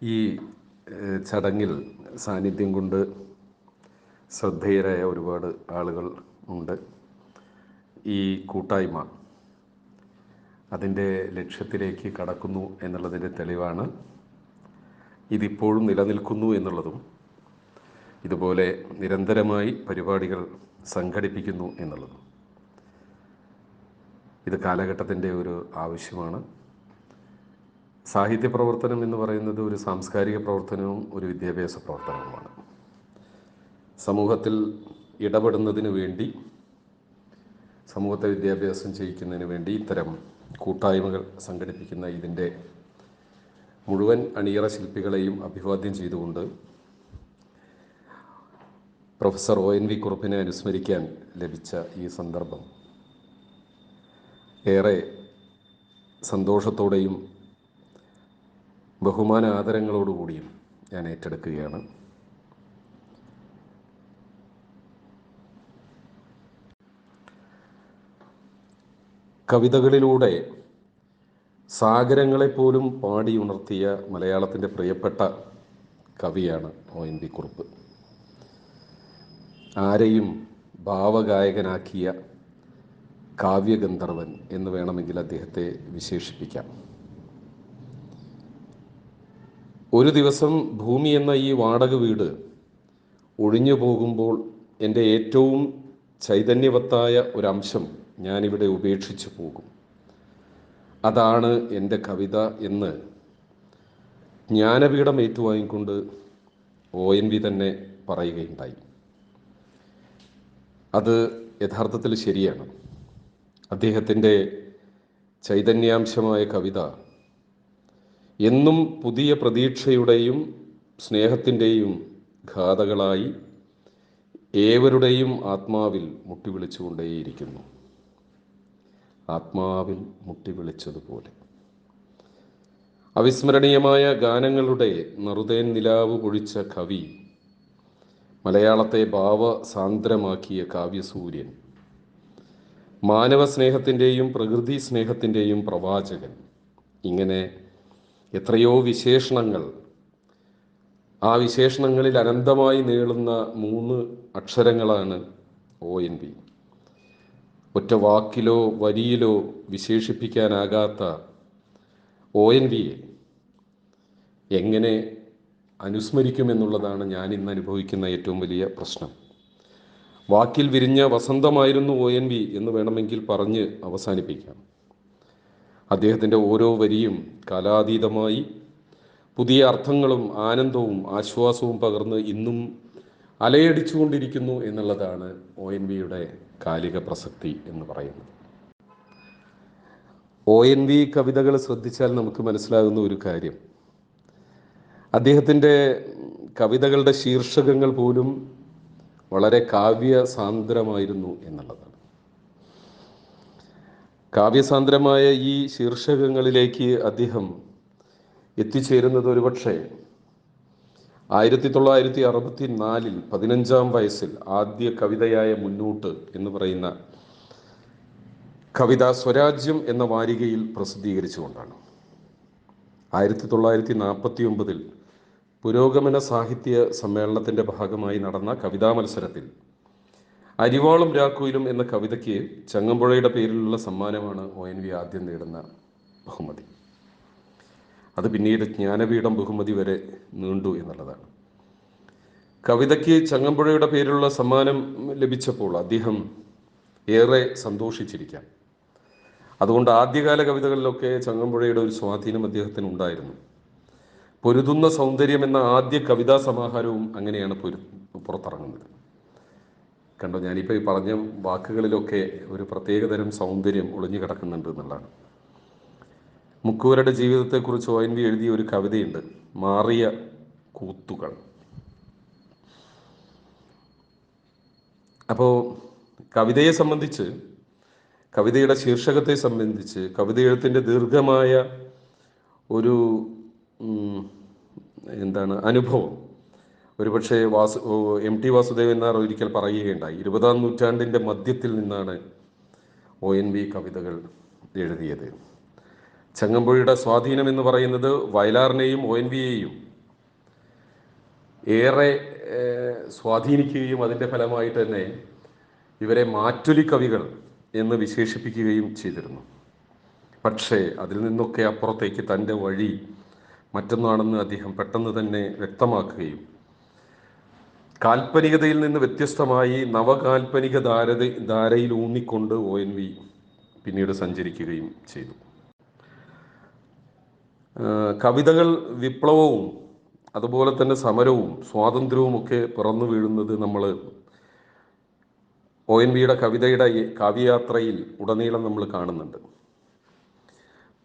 ഈ ചടങ്ങിൽ സാന്നിധ്യം കൊണ്ട് ശ്രദ്ധേയരായ ഒരുപാട് ആളുകൾ ഉണ്ട്. ഈ കൂട്ടായ്മ അതിൻ്റെ ലക്ഷ്യത്തിലേക്ക് കടക്കുന്നു എന്നുള്ളതിൻ്റെ തെളിവാണ് ഇതിപ്പോഴും നിലനിൽക്കുന്നു എന്നുള്ളതും ഇതുപോലെ നിരന്തരമായി പരിപാടികൾ സംഘടിപ്പിക്കുന്നു എന്നുള്ളതും. ഇത് കാലഘട്ടത്തിൻ്റെ ഒരു ആവശ്യമാണ്. സാഹിത്യ പ്രവർത്തനം എന്ന് പറയുന്നത് ഒരു സാംസ്കാരിക പ്രവർത്തനവും ഒരു വിദ്യാഭ്യാസ പ്രവർത്തനവുമാണ്. സമൂഹത്തിൽ ഇടപെടുന്നതിന് വേണ്ടി, സമൂഹത്തെ വിദ്യാഭ്യാസം ചെയ്യിക്കുന്നതിന് വേണ്ടി ഇത്തരം കൂട്ടായ്മകൾ സംഘടിപ്പിക്കുന്ന ഇതിൻ്റെ മുഴുവൻ അണിയറ ശില്പികളെയും അഭിവാദ്യം ചെയ്തുകൊണ്ട് പ്രൊഫസർ ONV കുറുപ്പിനെ അനുസ്മരിക്കാൻ ലഭിച്ച ഈ സന്ദർഭം ഏറെ സന്തോഷത്തോടെയും ബഹുമാന ആദരങ്ങളോടുകൂടിയും ഞാൻ ഏറ്റെടുക്കുകയാണ്. കവിതകളിലൂടെ സാഗരങ്ങളെപ്പോലും പാടി ഉണർത്തിയ മലയാളത്തിൻ്റെ പ്രിയപ്പെട്ട കവിയാണ് ONV കുറുപ്പ്. ആരെയും ഭാവഗായകനാക്കിയ കാവ്യഗന്ധർവൻ എന്ന് വേണമെങ്കിൽ അദ്ദേഹത്തെ വിശേഷിപ്പിക്കാം. ഒരു ദിവസം ഭൂമി എന്ന ഈ വാടക വീട് ഒഴിഞ്ഞു പോകുമ്പോൾ എൻ്റെ ഏറ്റവും ചൈതന്യവത്തായ ഒരംശം ഞാനിവിടെ ഉപേക്ഷിച്ചു പോകും. അതാണ് എൻ്റെ കവിത എന്ന് ജ്ഞാനപീഠം ഏറ്റുവാങ്ങിക്കൊണ്ട് ONV തന്നെ പറയുകയുണ്ടായി. അത് യഥാർത്ഥത്തിൽ ശരിയാണ്. അദ്ദേഹത്തിൻ്റെ ചൈതന്യാംശമായ കവിത എന്നും പുതിയ പ്രതീക്ഷയുടെയും സ്നേഹത്തിൻ്റെയും ഘാതകളായി ഏവരുടെയും ആത്മാവിൽ മുട്ടിവിളിച്ചുകൊണ്ടേയിരിക്കുന്നു. ആത്മാവിൽ മുട്ടിവിളിച്ചതുപോലെ അവിസ്മരണീയമായ ഗാനങ്ങളുടെ നറുതേൻ നിലാവ് പൊഴിച്ച കവി, മലയാളത്തെ ഭാവസാന്ദ്രമാക്കിയ കാവ്യസൂര്യൻ, മാനവ സ്നേഹത്തിൻ്റെയും പ്രകൃതി സ്നേഹത്തിൻ്റെയും പ്രവാചകൻ, ഇങ്ങനെ എത്രയോ വിശേഷണങ്ങൾ. ആ വിശേഷണങ്ങളിൽ അനന്തമായി നീളുന്ന 3 അക്ഷരങ്ങളാണ് ONV. ഒറ്റ വാക്കിലോ വരിയിലോ വിശേഷിപ്പിക്കാനാകാത്ത ONVയെ എങ്ങനെ അനുസ്മരിക്കുമെന്നുള്ളതാണ് ഞാൻ ഇന്ന് അനുഭവിക്കുന്ന ഏറ്റവും വലിയ പ്രശ്നം. വാക്കിൽ വിരിഞ്ഞ വസന്തമായിരുന്നു ONV എന്ന് വേണമെങ്കിൽ പറഞ്ഞ് അവസാനിപ്പിക്കാം. അദ്ദേഹത്തിൻ്റെ ഓരോ വരിയും കാലാതീതമായി പുതിയ അർത്ഥങ്ങളും ആനന്ദവും ആശ്വാസവും പകർന്ന് ഇന്നും അലയടിച്ചുകൊണ്ടിരിക്കുന്നു എന്നുള്ളതാണ് ONVയുടെ കാലിക പ്രസക്തി എന്ന് പറയുന്നത്. ONV കവിതകൾ ശ്രദ്ധിച്ചാൽ നമുക്ക് മനസ്സിലാകുന്ന ഒരു കാര്യം, അദ്ദേഹത്തിൻ്റെ കവിതകളുടെ ശീർഷകങ്ങൾ പോലും വളരെ കാവ്യസാന്ദ്രമായിരുന്നു എന്നുള്ളതാണ്. കാവ്യസാന്ദ്രമായ ഈ ശീർഷകങ്ങളിലേക്ക് അദ്ദേഹം എത്തിച്ചേരുന്നത് ഒരുപക്ഷെ 1964 15-ാം വയസ്സിൽ ആദ്യ കവിതയായ മുന്നോട്ട് എന്ന് പറയുന്ന കവിത സ്വരാജ്യം എന്ന വാരികയിൽ പ്രസിദ്ധീകരിച്ചുകൊണ്ടാണ്. 1949 പുരോഗമന സാഹിത്യ സമ്മേളനത്തിൻ്റെ ഭാഗമായി നടന്ന കവിതാ മത്സരത്തിൽ അരിവാളും രാക്കുയിലും എന്ന കവിതയ്ക്ക് ചങ്ങമ്പുഴയുടെ പേരിലുള്ള സമ്മാനമാണ് ONV ആദ്യം നേടുന്ന ബഹുമതി. അത് പിന്നീട് ജ്ഞാനപീഠം ബഹുമതി വരെ നീണ്ടു എന്നുള്ളതാണ്. കവിതയ്ക്ക് ചങ്ങമ്പുഴയുടെ പേരിലുള്ള സമ്മാനം ലഭിച്ചപ്പോൾ അദ്ദേഹം ഏറെ സന്തോഷിച്ചിരിക്കാം. അതുകൊണ്ട് ആദ്യകാല കവിതകളിലൊക്കെ ചങ്ങമ്പുഴയുടെ ഒരു സ്വാധീനം അദ്ദേഹത്തിന് ഉണ്ടായിരുന്നു. പൊരുതുന്ന സൗന്ദര്യം എന്ന ആദ്യ കവിതാ സമാഹാരവും അങ്ങനെയാണ് പുറത്തിറങ്ങുന്നത്. കണ്ടോ, ഞാനിപ്പോൾ ഈ പറഞ്ഞ വാക്കുകളിലൊക്കെ ഒരു പ്രത്യേകതരം സൗന്ദര്യം ഒളിഞ്ഞു കിടക്കുന്നുണ്ട് എന്നുള്ളതാണ്. മുക്കൂവരുടെ ജീവിതത്തെക്കുറിച്ച് ONV എഴുതിയ ഒരു കവിതയുണ്ട്, മാറിയ കൂത്തുകൾ. അപ്പോൾ കവിതയെ സംബന്ധിച്ച്, കവിതയുടെ ശീർഷകത്തെ സംബന്ധിച്ച്, കവിത എഴുത്തിൻ്റെ ദീർഘമായ ഒരു അനുഭവം ഒരുപക്ഷെ MT വാസുദേവൻ നായർ ഒരിക്കൽ പറയുകയുണ്ടായി. 20-ാം നൂറ്റാണ്ടിൻ്റെ മധ്യത്തിൽ നിന്നാണ് ONV കവിതകൾ എഴുതിയത്. ചങ്ങമ്പുഴയുടെ സ്വാധീനം എന്ന് പറയുന്നത് വയലാറിനെയും ONVയെയും ഏറെ സ്വാധീനിക്കുകയും അതിൻ്റെ ഫലമായിട്ട് തന്നെ ഇവരെ മാറ്റൊലി കവികൾ എന്ന് വിശേഷിപ്പിക്കുകയും ചെയ്തിരുന്നു. പക്ഷേ അതിൽ നിന്നൊക്കെ അപ്പുറത്തേക്ക് തൻ്റെ വഴി മറ്റൊന്നാണെന്ന് അദ്ദേഹം പെട്ടെന്ന് തന്നെ വ്യക്തമാക്കുകയും കാൽപ്പനികതയിൽ നിന്ന് വ്യത്യസ്തമായി നവകാൽപ്പനിക ധാരയിൽ ഊന്നിക്കൊണ്ട് ONV പിന്നീട് സഞ്ചരിക്കുകയും ചെയ്തു. കവിതകൾ വിപ്ലവവും അതുപോലെ തന്നെ സമരവും സ്വാതന്ത്ര്യവും ഒക്കെ പിറന്നു വീഴുന്നത് നമ്മൾ ONVയുടെ കവിതയുടെ കാവ്യയാത്രയിൽ ഉടനീളം നമ്മൾ കാണുന്നുണ്ട്.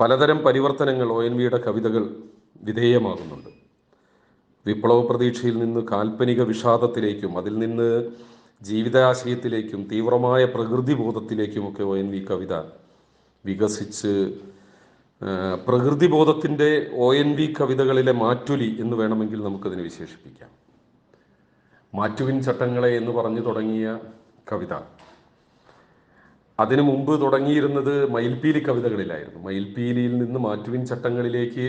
പലതരം പരിവർത്തനങ്ങൾ ONVയുടെ കവിതകൾ വിധേയമാകുന്നുണ്ട്. വിപ്ലവ പ്രതീക്ഷയിൽ നിന്ന് കാൽപ്പനിക വിഷാദത്തിലേക്കും അതിൽ നിന്ന് ജീവിതാശയത്തിലേക്കും തീവ്രമായ പ്രകൃതിബോധത്തിലേക്കുമൊക്കെ ONV കവിത വികസിച്ച് പ്രകൃതിബോധത്തിൻ്റെ ONV കവിതകളിലെ മാറ്റൊലി എന്ന് വേണമെങ്കിൽ നമുക്കതിനെ വിശേഷിപ്പിക്കാം. മാറ്റുവിൻ ചട്ടങ്ങളെ എന്ന് പറഞ്ഞു തുടങ്ങിയ കവിത അതിനു മുമ്പ് തുടങ്ങിയിരുന്നത് മയിൽപ്പീലി കവിതകളിലായിരുന്നു. മയിൽപ്പീലിയിൽ നിന്ന് മാറ്റുവിൻ ചട്ടങ്ങളിലേക്ക്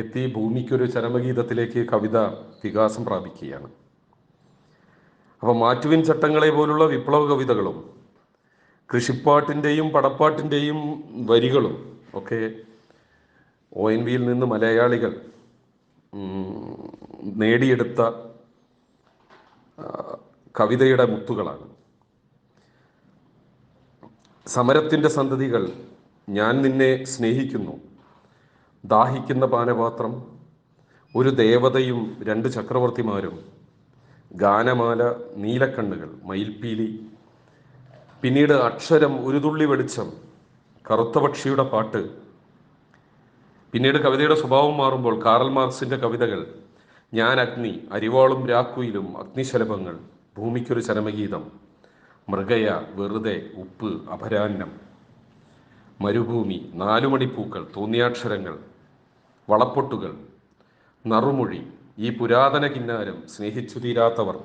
എത്തി ഭൂമിക്കൊരു ചരമഗീതത്തിലേക്ക് കവിത വികാസം പ്രാപിക്കുകയാണ്. അപ്പം മാറ്റുവിൻ ചട്ടങ്ങളെ പോലുള്ള വിപ്ലവ കവിതകളും കൃഷിപ്പാട്ടിൻ്റെയും പടപ്പാട്ടിൻ്റെയും വരികളും ഒക്കെ ONVയിൽ നിന്ന് മലയാളികൾ നേടിയെടുത്ത കവിതയുടെ മുത്തുകളാണ്. സമരത്തിൻ്റെ സന്തതികൾ, ഞാൻ നിന്നെ സ്നേഹിക്കുന്നു, ദാഹിക്കുന്ന പാനപാത്രം, ഒരു ദേവതയും 2 ചക്രവർത്തിമാരും, ഗാനമാല, നീലക്കണ്ണുകൾ, മയിൽപ്പീലി, പിന്നീട് അക്ഷരം, ഒരു തുള്ളി വെളിച്ചം, കറുത്ത പക്ഷിയുടെ പാട്ട്. പിന്നീട് കവിതയുടെ സ്വഭാവം മാറുമ്പോൾ കാറൽ മാർക്സിൻ്റെ കവിതകൾ, ഞാൻ അഗ്നി, അരിവാളും രാക്കുയിലും, അഗ്നിശലഭങ്ങൾ, ഭൂമിക്കൊരു ചരമഗീതം, മൃഗയ, വെറുതെ, ഉപ്പ്, അപരാഹ്നം, മരുഭൂമി, 4 മണിപ്പൂക്കൾ, തോന്നിയാക്ഷരങ്ങൾ, വളപ്പൊട്ടുകൾ, നറുമൊഴി, ഈ പുരാതന കിന്നാരം, സ്നേഹിച്ചു തീരാത്തവർ,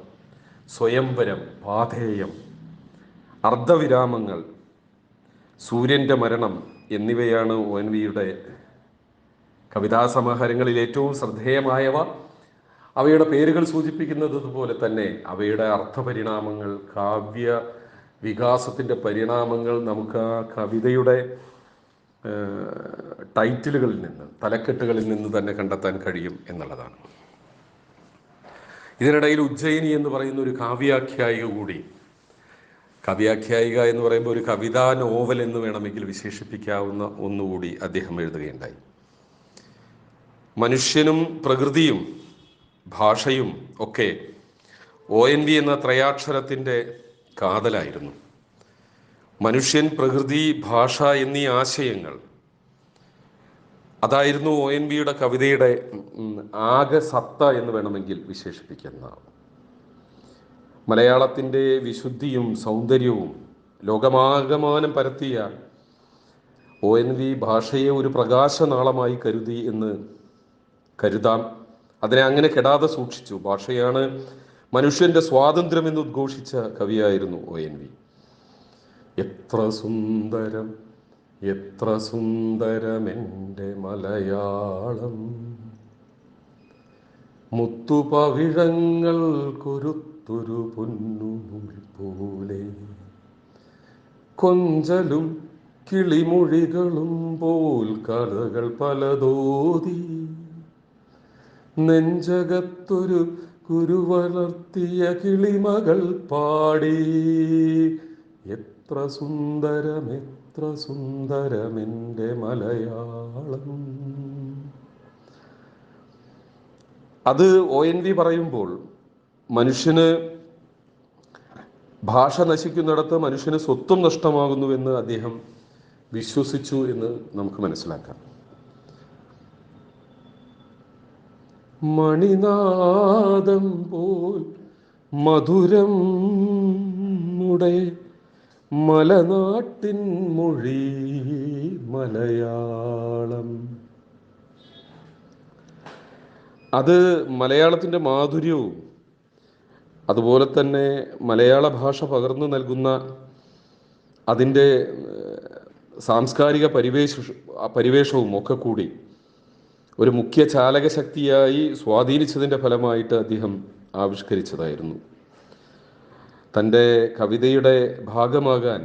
സ്വയംവരം, പാഥേയം, അർദ്ധവിരാമങ്ങൾ, സൂര്യൻ്റെ മരണം എന്നിവയാണ് ONVയുടെ കവിതാസമാഹാരങ്ങളിൽ ഏറ്റവും ശ്രദ്ധേയമായവ. അവയുടെ പേരുകൾ സൂചിപ്പിക്കുന്നത് പോലെ തന്നെ അവയുടെ അർത്ഥപരിണാമങ്ങൾ, കാവ്യ വികാസത്തിൻ്റെ പരിണാമങ്ങൾ നമുക്ക് ആ കവിതയുടെ ടൈറ്റിലുകളിൽ നിന്ന്, തലക്കെട്ടുകളിൽ നിന്ന് തന്നെ കണ്ടെത്താൻ കഴിയും എന്നുള്ളതാണ്. ഇതിനിടയിൽ ഉജ്ജയിനി എന്ന് പറയുന്ന ഒരു കാവ്യാഖ്യായിക കൂടി, കാവ്യാഖ്യായിക എന്ന് പറയുമ്പോൾ ഒരു കവിതാ നോവൽ എന്ന് വേണമെങ്കിൽ വിശേഷിപ്പിക്കാവുന്ന ഒന്നുകൂടി അദ്ദേഹം എഴുതുകയുണ്ടായി. മനുഷ്യനും പ്രകൃതിയും ഭാഷയും ഒക്കെ ONV എന്ന ത്രയാക്ഷരത്തിൻ്റെ കാതലായിരുന്നു. മനുഷ്യൻ, പ്രകൃതി, ഭാഷ എന്നീ ആശയങ്ങൾ അതായിരുന്നു ONVയുടെ കവിതയുടെ ആകെ സത്ത എന്ന് വേണമെങ്കിൽ വിശേഷിപ്പിക്കുന്ന. മലയാളത്തിൻ്റെ വിശുദ്ധിയും സൗന്ദര്യവും ലോകമാകമാനം പരത്തിയ ONV ഭാഷയെ ഒരു പ്രകാശനാളമായി കരുതി എന്ന് കരുതാം. അതിനെ അങ്ങനെ കെടാതെ സൂക്ഷിച്ചു. ഭാഷയാണ് മനുഷ്യൻ്റെ സ്വാതന്ത്ര്യം എന്ന് ഉദ്ഘോഷിച്ച കവിയായിരുന്നു ONV. എത്ര സുന്ദരം, എത്ര സുന്ദരമെൻ്റെ മലയാളം, മുത്തുപവിഴങ്ങൾ കൊരുത്തൊരു പൊന്നുമൊഴി പോലെ, കൊഞ്ചലും കിളിമൊഴികളും പോൽ കഥകൾ പലതോതി, നെഞ്ചകത്തൊരു കുരുവളർത്തിയ കിളിമകൾ പാടി, എത്ര സുന്ദരം, എത്ര സുന്ദരമെൻ്റെ മലയാളം. അത് ONV പറയുമ്പോൾ മനുഷ്യന് ഭാഷ നശിക്കുന്നിടത്ത് മനുഷ്യന് സ്വത്വം നഷ്ടമാകുന്നുവെന്ന് അദ്ദേഹം വിശ്വസിച്ചു എന്ന് നമുക്ക് മനസ്സിലാക്കാം. മണിനാദം പോൽ മധുരം മുടെ മലനാട്ടിൻ മൊഴി മലയാളം. അത് മലയാളത്തിൻ്റെ മാധുര്യവും അതുപോലെ തന്നെ മലയാള ഭാഷ പകർന്നു നൽകുന്ന അതിൻ്റെ സാംസ്കാരിക പരിവേഷവും ഒക്കെ കൂടി ഒരു മുഖ്യ ചാലകശക്തിയായി സ്വാധീനിച്ചതിൻ്റെ ഫലമായിട്ട് അദ്ദേഹം ആവിഷ്കരിച്ചതായിരുന്നു. തൻ്റെ കവിതയുടെ ഭാഗമാകാൻ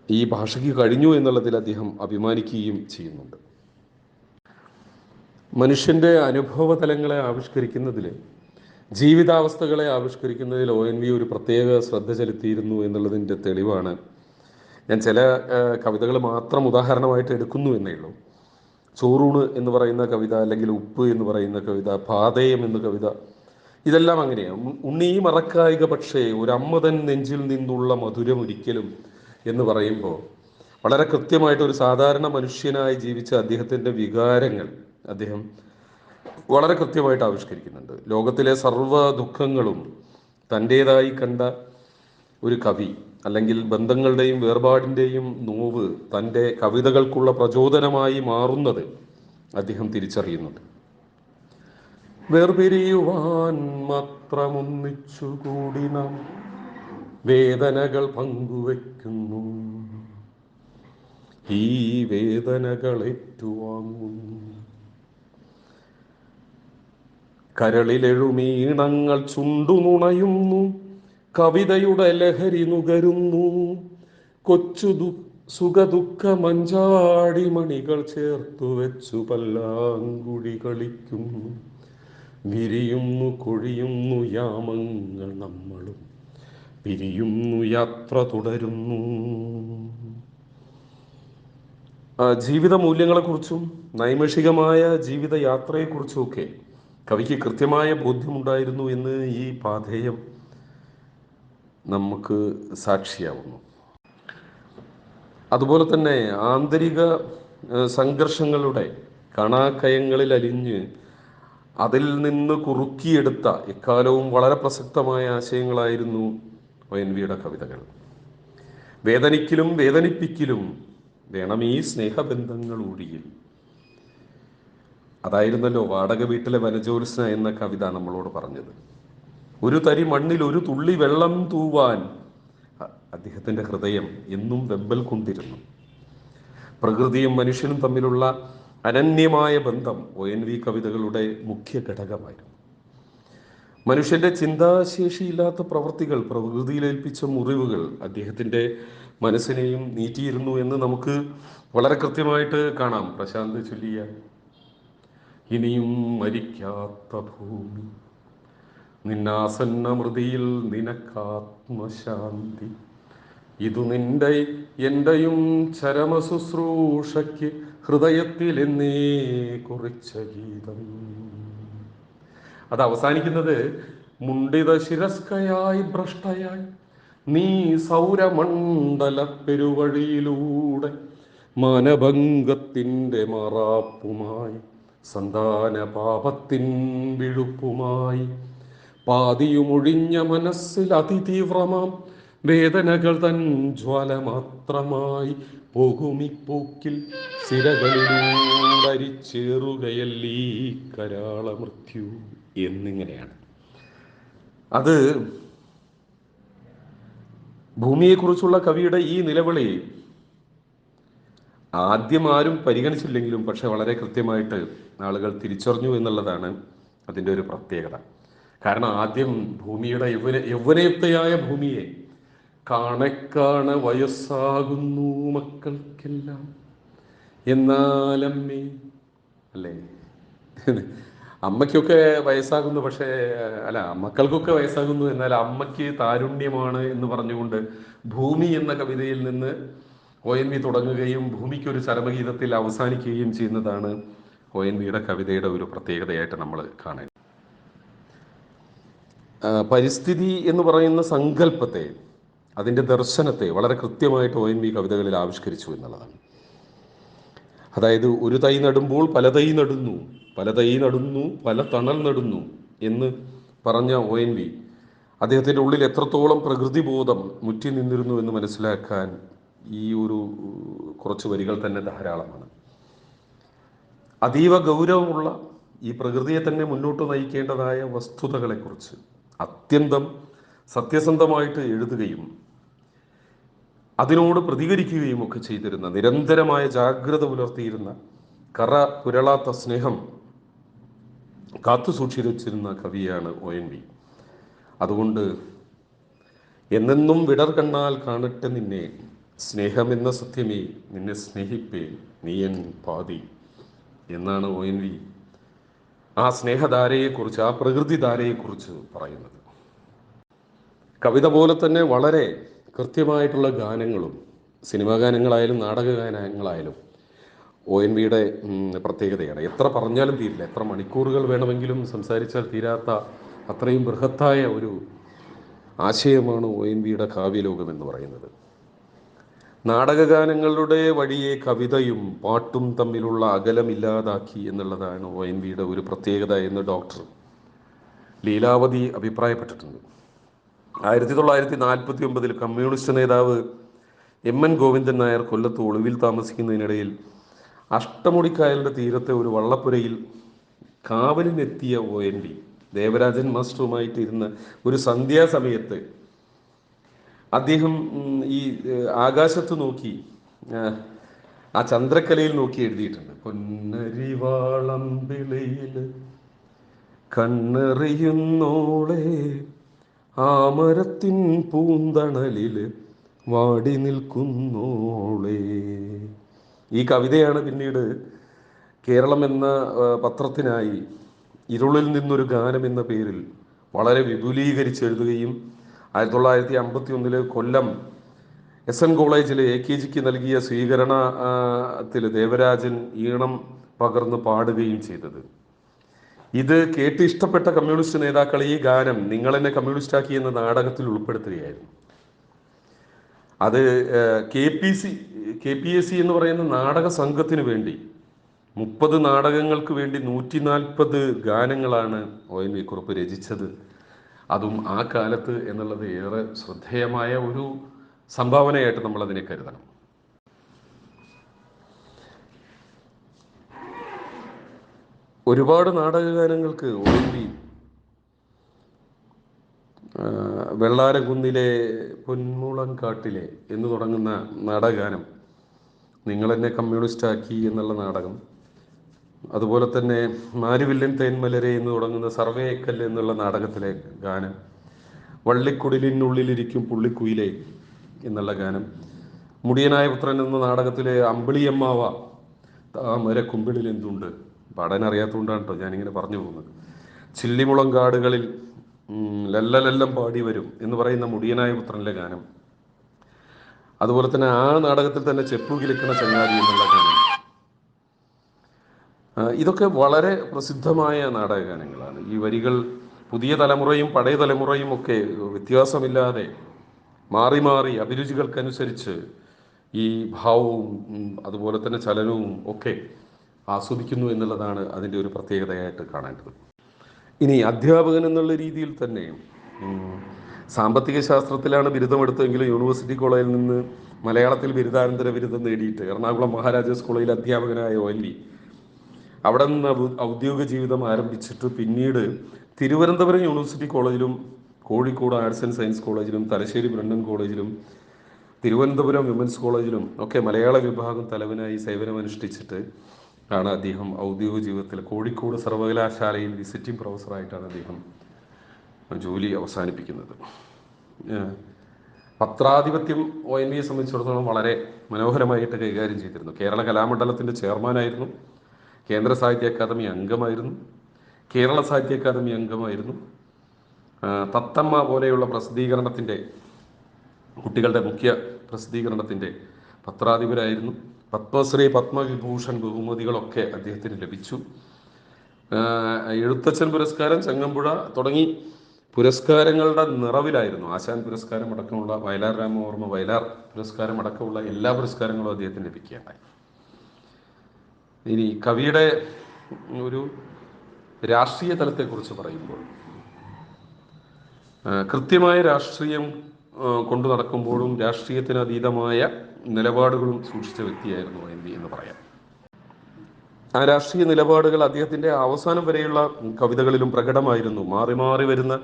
ഈ ഭാഷയ്ക്ക് കഴിഞ്ഞു എന്നുള്ളതിൽ അദ്ദേഹം അഭിമാനിക്കുകയും ചെയ്യുന്നുണ്ട്. മനുഷ്യൻ്റെ അനുഭവതലങ്ങളെ ആവിഷ്കരിക്കുന്നതിൽ, ജീവിതാവസ്ഥകളെ ആവിഷ്കരിക്കുന്നതിൽ ONV ഒരു പ്രത്യേക ശ്രദ്ധ ചെലുത്തിയിരുന്നു എന്നുള്ളതിൻ്റെ തെളിവാണ്. ഞാൻ ചില കവിതകൾ മാത്രം ഉദാഹരണമായിട്ട് എടുക്കുന്നു എന്നേ ഉള്ളൂ. ചോറൂണ് എന്ന് പറയുന്ന കവിത, അല്ലെങ്കിൽ ഉപ്പ് എന്ന് പറയുന്ന കവിത, പാതയം എന്ന കവിത, ഇതെല്ലാം അങ്ങനെയാണ്. ഉണ്ണീ മറക്കായിക പക്ഷേ ഒരമ്മതൻ നെഞ്ചിൽ നിന്നുള്ള മധുരം ഒരിക്കലും എന്ന് പറയുമ്പോൾ വളരെ കൃത്യമായിട്ട് ഒരു സാധാരണ മനുഷ്യനായി ജീവിച്ച അദ്ദേഹത്തിൻ്റെ വികാരങ്ങൾ അദ്ദേഹം വളരെ കൃത്യമായിട്ട് ആവിഷ്കരിക്കുന്നുണ്ട്. ലോകത്തിലെ സർവ്വ ദുഃഖങ്ങളും തൻ്റേതായി കണ്ട ഒരു കവി, അല്ലെങ്കിൽ ബന്ധങ്ങളുടെയും വേർപാടിൻ്റെയും നോവ് തൻ്റെ കവിതകൾക്കുള്ള പ്രചോദനമായി മാറുന്നത് അദ്ദേഹം തിരിച്ചറിയുന്നുണ്ട്. വേർപിരിയുവാൻ മാത്രമൊന്നിച്ചുകൂടി നാം വേദനകൾ പങ്കുവയ്ക്കുന്നു, ഈ വേദനകൾ ഏറ്റുവാങ്ങുന്നു. കരളിലെഴുമീണങ്ങൾ ചുണ്ടുനുണയുന്നു, കവിതയുടെ ലഹരി നുകരുന്നു, കൊച്ചു സുഖദുഃഖ മഞ്ചാടി മണികൾ ചേർത്തു വെച്ചു പല്ലാങ്കുഴി കളിക്കുന്നു. വിരിയുന്നു കൊഴിയുന്നു യാമങ്ങൾ, നമ്മളും പിരിയുന്നു, യാത്ര തുടരുന്നു. ജീവിത മൂല്യങ്ങളെക്കുറിച്ചും നൈമിഷികമായ ജീവിതയാത്രയെക്കുറിച്ചുമൊക്കെ കവിക്ക് കൃത്യമായ ബോധ്യമുണ്ടായിരുന്നു എന്ന് ഈ പാഥേയം നമുക്ക് സാക്ഷിയാവുന്നു. അതുപോലെ തന്നെ ആന്തരിക സംഘർഷങ്ങളുടെ കണാക്കയങ്ങളിൽ അലിഞ്ഞ് അതിൽ നിന്ന് കുറുക്കിയെടുത്ത എക്കാലവും വളരെ പ്രസക്തമായ ആശയങ്ങളായിരുന്നു ONVയുടെ കവിതകൾ. വേദനിക്കലും വേദനിപ്പിക്കലും വേണം ഈ സ്നേഹബന്ധങ്ങൾ ഒഴിയിൽ. അതായിരുന്നല്ലോ വാടക വീട്ടിലെ വനജോത്സ്ന എന്ന കവിത നമ്മളോട് പറഞ്ഞത്. ഒരു തരി മണ്ണിൽ ഒരു തുള്ളി വെള്ളം തൂവാൻ അദ്ദേഹത്തിൻ്റെ ഹൃദയം എന്നും വെമ്പൽ കൊണ്ടിരുന്നു. പ്രകൃതിയും മനുഷ്യനും തമ്മിലുള്ള അനന്യമായ ബന്ധം ONV കവിതകളുടെ മുഖ്യ ഘടകമായിരുന്നു. മനുഷ്യൻ്റെ ചിന്താശേഷിയില്ലാത്ത പ്രവൃത്തികൾ, പ്രകൃതിയിലേൽപ്പിച്ച മുറിവുകൾ അദ്ദേഹത്തിൻ്റെ മനസ്സിനെയും നീറ്റിയിരുന്നു എന്ന് നമുക്ക് വളരെ കൃത്യമായിട്ട് കാണാം. പ്രശാന്ത് ചൊല്ലിയ ഇനിയും മരിക്കാത്ത ഭൂമി, നിന്നാസന്ന മൃതിയിൽ നിനക്കാത്മശാന്തി, ഇതു നിന്റെ എൻ്റെയും ചരമ ശുശ്രൂഷയ്ക്ക് ഹൃദയത്തിൽ എന്നേ കുറിച്ച ഗീതം. അത് അവസാനിക്കുന്നത് മുണ്ടിത ശിരസ്കയായി ഭ്രഷ്ടയായി നീ സൗരമണ്ഡല പെരുവഴിയിലൂടെ മാനഭംഗത്തിൻ്റെ മാറാപ്പുമായി സന്താന പാപത്തിൻ വിഴുപ്പുമായി പാതിയുമൊഴിഞ്ഞ മനസ്സിൽ അതിതീവ്രമാം വേദനകൾ തൻ ജ്വാല മാത്രമായി പോകുമിപ്പോക്കിൽ സിരകളിലൂടരിച്ചേറുകയല്ലീ കരാള മൃത്യു എന്നിങ്ങനെയാണ്. അത് ഭൂമിയെക്കുറിച്ചുള്ള കവിയുടെ ഈ നിലവിളി ആദ്യം ആരും പരിഗണിച്ചില്ലെങ്കിലും പക്ഷെ വളരെ കൃത്യമായിട്ട് ആളുകൾ തിരിച്ചറിഞ്ഞു എന്നുള്ളതാണ് അതിൻ്റെ ഒരു പ്രത്യേകത. കാരണം ആദ്യം ഭൂമിയുടെ യൗവനയുക്തയായ ഭൂമിയെ കാണെ കാണെ വയസ്സാകുന്നു മക്കൾക്കെല്ലാം എന്നാലമ്മേ, അല്ലേ, അമ്മയ്ക്കൊക്കെ വയസ്സാകുന്നു, പക്ഷേ അല്ല, മക്കൾക്കൊക്കെ വയസ്സാകുന്നു, എന്നാൽ അമ്മയ്ക്ക് താരുണ്യമാണ് എന്ന് പറഞ്ഞുകൊണ്ട് ഭൂമി എന്ന കവിതയിൽ നിന്ന് ONV തുടങ്ങുകയും ഭൂമിക്കൊരു ചരമഗീതത്തിൽ അവസാനിക്കുകയും ചെയ്യുന്നതാണ് ONVയുടെ കവിതയുടെ ഒരു പ്രത്യേകതയായിട്ട് നമ്മൾ കാണുന്നത്. പരിസ്ഥിതി എന്ന് പറയുന്ന സങ്കല്പത്തെ, അതിൻ്റെ ദർശനത്തെ വളരെ കൃത്യമായിട്ട് ONV കവിതകളിൽ ആവിഷ്കരിച്ചു എന്നുള്ളതാണ്. അതായത് ഒരു തൈ നടുമ്പോൾ പല തൈ നടുന്നു, പല തൈ നടുന്നു, പല തണൽ നടുന്നു എന്ന് പറഞ്ഞ ONV അദ്ദേഹത്തിൻ്റെ ഉള്ളിൽ എത്രത്തോളം പ്രകൃതിബോധം മുറ്റി നിന്നിരുന്നു എന്ന് മനസ്സിലാക്കാൻ ഈ ഒരു കുറച്ച് വരികൾ തന്നെ ധാരാളമാണ്. അതീവ ഗൗരവമുള്ള ഈ പ്രകൃതിയെ തന്നെ മുന്നോട്ട് നയിക്കേണ്ടതായ വസ്തുതകളെക്കുറിച്ച് അത്യന്തം സത്യസന്ധമായിട്ട് എഴുതുകയും അതിനോട് പ്രതികരിക്കുകയും ഒക്കെ ചെയ്തിരുന്ന, നിരന്തരമായ ജാഗ്രത പുലർത്തിയിരുന്ന, കറ പുരളാത്ത സ്നേഹം കാത്തു സൂക്ഷിച്ചിരുന്ന കവിയാണ് ONV. അതുകൊണ്ട് എന്നെന്നും വിടർ കണ്ണാൽ കാണട്ടെ നിന്നെ, സ്നേഹമെന്ന സത്യമേ നിന്നെ സ്നേഹിപ്പേ നീയൻ പാതി എന്നാണ് ONV ആ സ്നേഹധാരയെക്കുറിച്ച്, ആ പ്രകൃതിധാരയെക്കുറിച്ച് പറയുന്നത്. കവിത പോലെ തന്നെ വളരെ കൃത്യമായിട്ടുള്ള ഗാനങ്ങളും, സിനിമാ ഗാനങ്ങളായാലും നാടക ഗാനങ്ങളായാലും ONVയുടെ പ്രത്യേകതയാണ്. എത്ര പറഞ്ഞാലും തീരില്ല, എത്ര മണിക്കൂറുകൾ വേണമെങ്കിലും സംസാരിച്ചാൽ തീരാത്ത അത്രയും ബൃഹത്തായ ഒരു ആശയമാണ് ONVയുടെ കാവ്യലോകം എന്ന് പറയുന്നത്. നാടകഗാനങ്ങളുടെ വഴിയെ കവിതയും പാട്ടും തമ്മിലുള്ള അകലമില്ലാതാക്കി എന്നുള്ളതാണ് ONVയുടെ ഒരു പ്രത്യേകത എന്ന് ഡോക്ടർ ലീലാവതി അഭിപ്രായപ്പെട്ടിട്ടുണ്ട്. 1949 കമ്മ്യൂണിസ്റ്റ് നേതാവ് MN ഗോവിന്ദൻ നായർ കൊല്ലത്ത് ഒളിവിൽ താമസിക്കുന്നതിനിടയിൽ അഷ്ടമുടിക്കായലിൻ്റെ തീരത്തെ ഒരു വള്ളപ്പുരയിൽ കാവലിനെത്തിയ ONV ദേവരാജൻ മാസ്റ്ററുമായിട്ട് ഇരുന്ന ഒരു സന്ധ്യാസമയത്ത് അദ്ദേഹം ഈ ആകാശത്ത് നോക്കി, ആ ചന്ദ്രക്കലയിൽ നോക്കി എഴുതിയിട്ടുണ്ട്. പൊന്നരിവാളം വിളയിൽ കണ്ണെറിയുന്നോളെ, ആമരത്തിൻ പൂന്തണലിൽ വാടി നിൽക്കുന്നോളെ. ഈ കവിതയാണ് പിന്നീട് കേരളം എന്ന പത്രത്തിനായി ഇരുളിൽ നിന്നൊരു ഗാനം എന്ന പേരിൽ വളരെ വിപുലീകരിച്ച് എഴുതുകയും 1951 കൊല്ലം SN കോളേജിലെ AKGക്ക് നൽകിയ സ്വീകരണത്തിൽ ദേവരാജൻ ഈണം പകർന്ന് പാടുകയും ചെയ്തത്. ഇത് കേട്ട് ഇഷ്ടപ്പെട്ട കമ്മ്യൂണിസ്റ്റ് നേതാക്കൾ ഈ ഗാനം നിങ്ങളെന്നെ കമ്മ്യൂണിസ്റ്റാക്കി എന്ന നാടകത്തിൽ ഉൾപ്പെടുത്തുകയായിരുന്നു. അത് KPSC എന്ന് പറയുന്ന നാടക സംഘത്തിന് വേണ്ടി 30 നാടകങ്ങൾക്ക് വേണ്ടി 140 ഗാനങ്ങളാണ് ONV കുറുപ്പ് രചിച്ചത്. അതും ആ കാലത്ത് എന്നുള്ളത് ഏറെ ശ്രദ്ധേയമായ ഒരു സംഭാവനയായിട്ട് നമ്മളതിനെ കരുതണം. ഒരുപാട് നാടകഗാനങ്ങൾക്ക് ONV വെള്ളാരംകുന്നിലെ പൊന്മുളം കാട്ടിലെ എന്ന് തുടങ്ങുന്ന നാടകഗാനം, നിങ്ങളെന്നെ കമ്മ്യൂണിസ്റ്റാക്കി എന്നുള്ള നാടകം, അതുപോലെ തന്നെ മാരുവില്ലൻ തേന്മലരെ എന്ന് തുടങ്ങുന്ന സർവേക്കല്ല് എന്നുള്ള നാടകത്തിലെ ഗാനം, വള്ളിക്കുടിലിനുള്ളിലിരിക്കും പുള്ളിക്കുയിലെ എന്നുള്ള ഗാനം, മുടിയനായ പുത്രൻ എന്ന നാടകത്തിലെ അമ്പിളിയമ്മാവ താമര കുമ്പിളിൽ എന്തുണ്ട്, പാടാൻ അറിയാത്തതുകൊണ്ടാണ് കേട്ടോ ഞാനിങ്ങനെ പറഞ്ഞു പോകുന്നത്, ചില്ലിമുളം കാടുകളിൽ ലല്ലലെല്ലം പാടി വരും എന്ന് പറയുന്ന മുടിയനായ പുത്രനിലെ ഗാനം, അതുപോലെ തന്നെ ആ നാടകത്തിൽ തന്നെ ചെപ്പുകിലിക്കണ ചങ്ങാതി എന്നുള്ള ഗാനം, ഇതൊക്കെ വളരെ പ്രസിദ്ധമായ നാടകഗാനങ്ങളാണ്. ഈ വരികൾ പുതിയ തലമുറയും പഴയ തലമുറയും ഒക്കെ വ്യത്യാസമില്ലാതെ മാറി മാറി അഭിരുചികൾക്കനുസരിച്ച് ഈ ഭാവവും അതുപോലെ തന്നെ ചലനവും ഒക്കെ ആസ്വദിക്കുന്നു എന്നുള്ളതാണ് അതിൻ്റെ ഒരു പ്രത്യേകതയായിട്ട് കാണേണ്ടത്. ഇനി അധ്യാപകൻ എന്നുള്ള രീതിയിൽ തന്നെ സാമ്പത്തിക ശാസ്ത്രത്തിലാണ് ബിരുദമെടുത്തതെങ്കിലും യൂണിവേഴ്സിറ്റി കോളേജിൽ നിന്ന് മലയാളത്തിൽ ബിരുദാനന്തര ബിരുദം നേടിയിട്ട് എറണാകുളം മഹാരാജാസ് കോളേജിൽ അധ്യാപകനായ ONV അവിടെ നിന്ന് ഔദ്യോഗിക ജീവിതം ആരംഭിച്ചിട്ട് പിന്നീട് തിരുവനന്തപുരം യൂണിവേഴ്സിറ്റി കോളേജിലും കോഴിക്കോട് ആർട്സ് ആൻഡ് സയൻസ് കോളേജിലും തലശ്ശേരി ബ്രണ്ണൻ കോളേജിലും തിരുവനന്തപുരം വിമൻസ് കോളേജിലും ഒക്കെ മലയാള വിഭാഗം തലവനായി സേവനമനുഷ്ഠിച്ചിട്ട് ആണ് അദ്ദേഹം ഔദ്യോഗിക ജീവിതത്തിൽ കോഴിക്കോട് സർവകലാശാലയിൽ വിസിറ്റിംഗ് പ്രൊഫസറായിട്ടാണ് അദ്ദേഹം ജോലി അവസാനിപ്പിക്കുന്നത്. പത്രാധിപത്യം ONVയെ സംബന്ധിച്ചിടത്തോളം വളരെ മനോഹരമായിട്ട് കൈകാര്യം ചെയ്തിരുന്നു. കേരള കലാമണ്ഡലത്തിൻ്റെ ചെയർമാനായിരുന്നു, കേന്ദ്ര സാഹിത്യ അക്കാദമി അംഗമായിരുന്നു, കേരള സാഹിത്യ അക്കാദമി അംഗമായിരുന്നു, തത്തമ്മ പോലെയുള്ള പ്രസിദ്ധീകരണത്തിൻ്റെ, കുട്ടികളുടെ മുഖ്യ പ്രസിദ്ധീകരണത്തിൻ്റെ പത്രാധിപരായിരുന്നു. പത്മശ്രീ പത്മവിഭൂഷൺ ബഹുമതികളൊക്കെ അദ്ദേഹത്തിന് ലഭിച്ചു. എഴുത്തച്ഛൻ പുരസ്കാരം, ചങ്ങമ്പുഴ തുടങ്ങി പുരസ്കാരങ്ങളുടെ നിറവിലായിരുന്നു. ആശാൻ പുരസ്കാരം അടക്കമുള്ള, വയലാർ രാമവർമ്മ വയലാർ പുരസ്കാരം അടക്കമുള്ള എല്ലാ പുരസ്കാരങ്ങളും അദ്ദേഹത്തിന് ലഭിക്കുകയുണ്ടായി. ഇനി കവിയുടെ ഒരു രാഷ്ട്രീയ തലത്തെക്കുറിച്ച് പറയുമ്പോൾ, കൃത്യമായ രാഷ്ട്രീയം കൊണ്ടു നടക്കുമ്പോഴും രാഷ്ട്രീയത്തിന് അതീതമായ നിലപാടുകളും സൂക്ഷിച്ച വ്യക്തിയായിരുന്നു ONV എന്ന് പറയാം. ആ രാഷ്ട്രീയ നിലപാടുകൾ അദ്ദേഹത്തിൻ്റെ അവസാനം വരെയുള്ള കവിതകളിലും പ്രകടമായിരുന്നു. മാറി മാറി വരുന്ന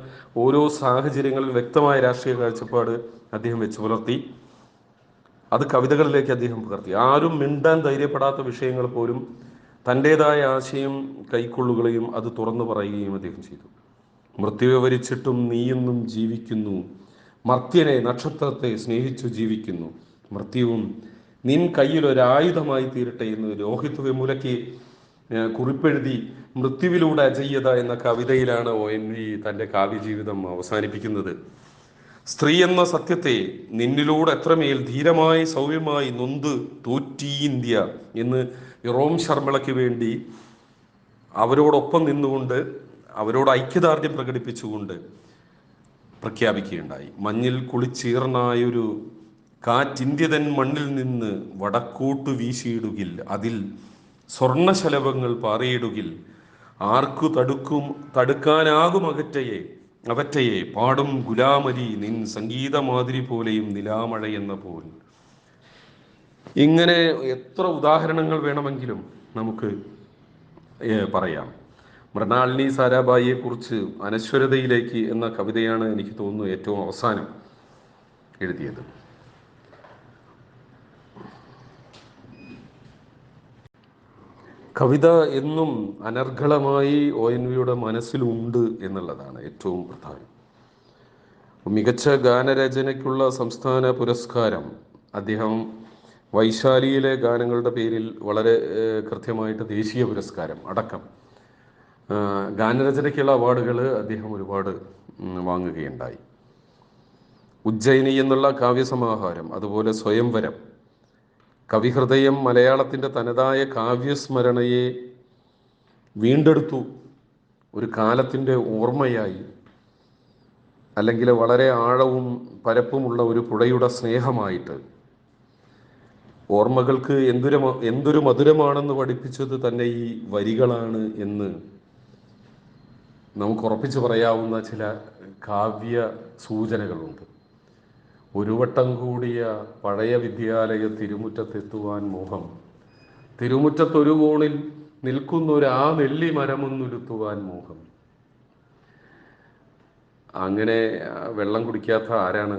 ഓരോ സാഹചര്യങ്ങളിൽ വ്യക്തമായ രാഷ്ട്രീയ കാഴ്ചപ്പാട് അദ്ദേഹം വെച്ച് പുലർത്തി. അത് കവിതകളിലേക്ക് അദ്ദേഹം പകർത്തി. ആരും മിണ്ടാൻ ധൈര്യപ്പെടാത്ത വിഷയങ്ങൾ പോലും തൻ്റേതായ ആശയം കൈക്കൊള്ളുകയും അത് തുറന്നു പറയുകയും അദ്ദേഹം ചെയ്തു. മൃത്യുവെ വരിച്ചിട്ടും നീയെന്നും ജീവിക്കുന്നു, മർത്യനെ നക്ഷത്രത്തെ സ്നേഹിച്ചു ജീവിക്കുന്നു, മൃത്യുവും നിൻ കയ്യിൽ ഒരായുധമായി തീരട്ടെ എന്ന് രോഹിത് വെമുലയ്ക്ക് കുറിപ്പെഴുതി മൃത്യുവിലൂടെ അജയ്യത എന്ന കവിതയിലാണ് ONV തൻ്റെ കാവ്യജീവിതം അവസാനിപ്പിക്കുന്നത്. സ്ത്രീ എന്ന സത്യത്തെ നിന്നിലൂടെ എത്രമേൽ ധീരമായി സൗമ്യമായി നൊന്ത് തോറ്റി ഇന്ത്യ എന്ന് ഇറോം ശർമിളയ്ക്ക് വേണ്ടി അവരോടൊപ്പം നിന്നുകൊണ്ട് അവരോട് ഐക്യദാർഢ്യം പ്രകടിപ്പിച്ചുകൊണ്ട് പ്രഖ്യാപിക്കുകയുണ്ടായി. മഞ്ഞിൽ കുളിച്ചീർണായൊരു കാറ്റിന്ത്യതൻ മണ്ണിൽ നിന്ന് വടക്കോട്ട് വീശിയിടുകിൽ, അതിൽ സ്വർണശലഭങ്ങൾ പാറിയിടുകിൽ, ആർക്കു തടുക്കാനാകും അവറ്റയെ പാടും ഗുലാമലി നിൻ സംഗീതമാതിരി പോലെയും നിലാമഴ എന്ന പോൽ. ഇങ്ങനെ എത്ര ഉദാഹരണങ്ങൾ വേണമെങ്കിലും നമുക്ക് പറയാം. മൃണാളിനി സാരാഭായിയെ കുറിച്ച് അനശ്വരതയിലേക്ക് എന്ന കവിതയാണ് എനിക്ക് തോന്നുന്നു ഏറ്റവും അവസാനം എഴുതിയത്. കവിത എന്നും അനർഘളമായി ONVയുടെ മനസ്സിലുണ്ട് എന്നുള്ളതാണ് ഏറ്റവും പ്രധാനം. മികച്ച ഗാനരചനയ്ക്കുള്ള സംസ്ഥാന പുരസ്കാരം അദ്ദേഹം വൈശാലിയിലെ ഗാനങ്ങളുടെ പേരിൽ വളരെ കൃത്യമായിട്ട് ദേശീയ പുരസ്കാരം അടക്കം ഗാനരചനയ്ക്കുള്ള അവാർഡുകൾ അദ്ദേഹം ഒരുപാട് വാങ്ങുകയുണ്ടായി. ഉജ്ജയിനി എന്നുള്ള കാവ്യസമാഹാരം, അതുപോലെ സ്വയംവരം, കവിഹൃദയം മലയാളത്തിൻ്റെ തനതായ കാവ്യസ്മരണയെ വീണ്ടെടുത്തു. ഒരു കാലത്തിൻ്റെ ഓർമ്മയായി, അല്ലെങ്കിൽ വളരെ ആഴവും പരപ്പുമുള്ള ഒരു പുഴയുടെ സ്നേഹമായിട്ട്. ഓർമ്മകൾക്ക് എന്തൊരു മധുരമാണെന്ന് പഠിപ്പിച്ചത് തന്നെ ഈ വരികളാണ് എന്ന് നമുക്ക് ഉറപ്പിച്ചു പറയാവുന്ന ചില കാവ്യ സൂചനകളുണ്ട്. ഒരു വട്ടം കൂടിയ പഴയ വിദ്യാലയ തിരുമുറ്റത്തെത്തുവാൻ മോഹം, തിരുമുറ്റത്തൊരു കോണിൽ നിൽക്കുന്നൊരാ നെല്ലി മരമൊന്നുരുത്തുവാൻ മോഹം. അങ്ങനെ വെള്ളം കുടിക്കാത്ത ആരാണ്?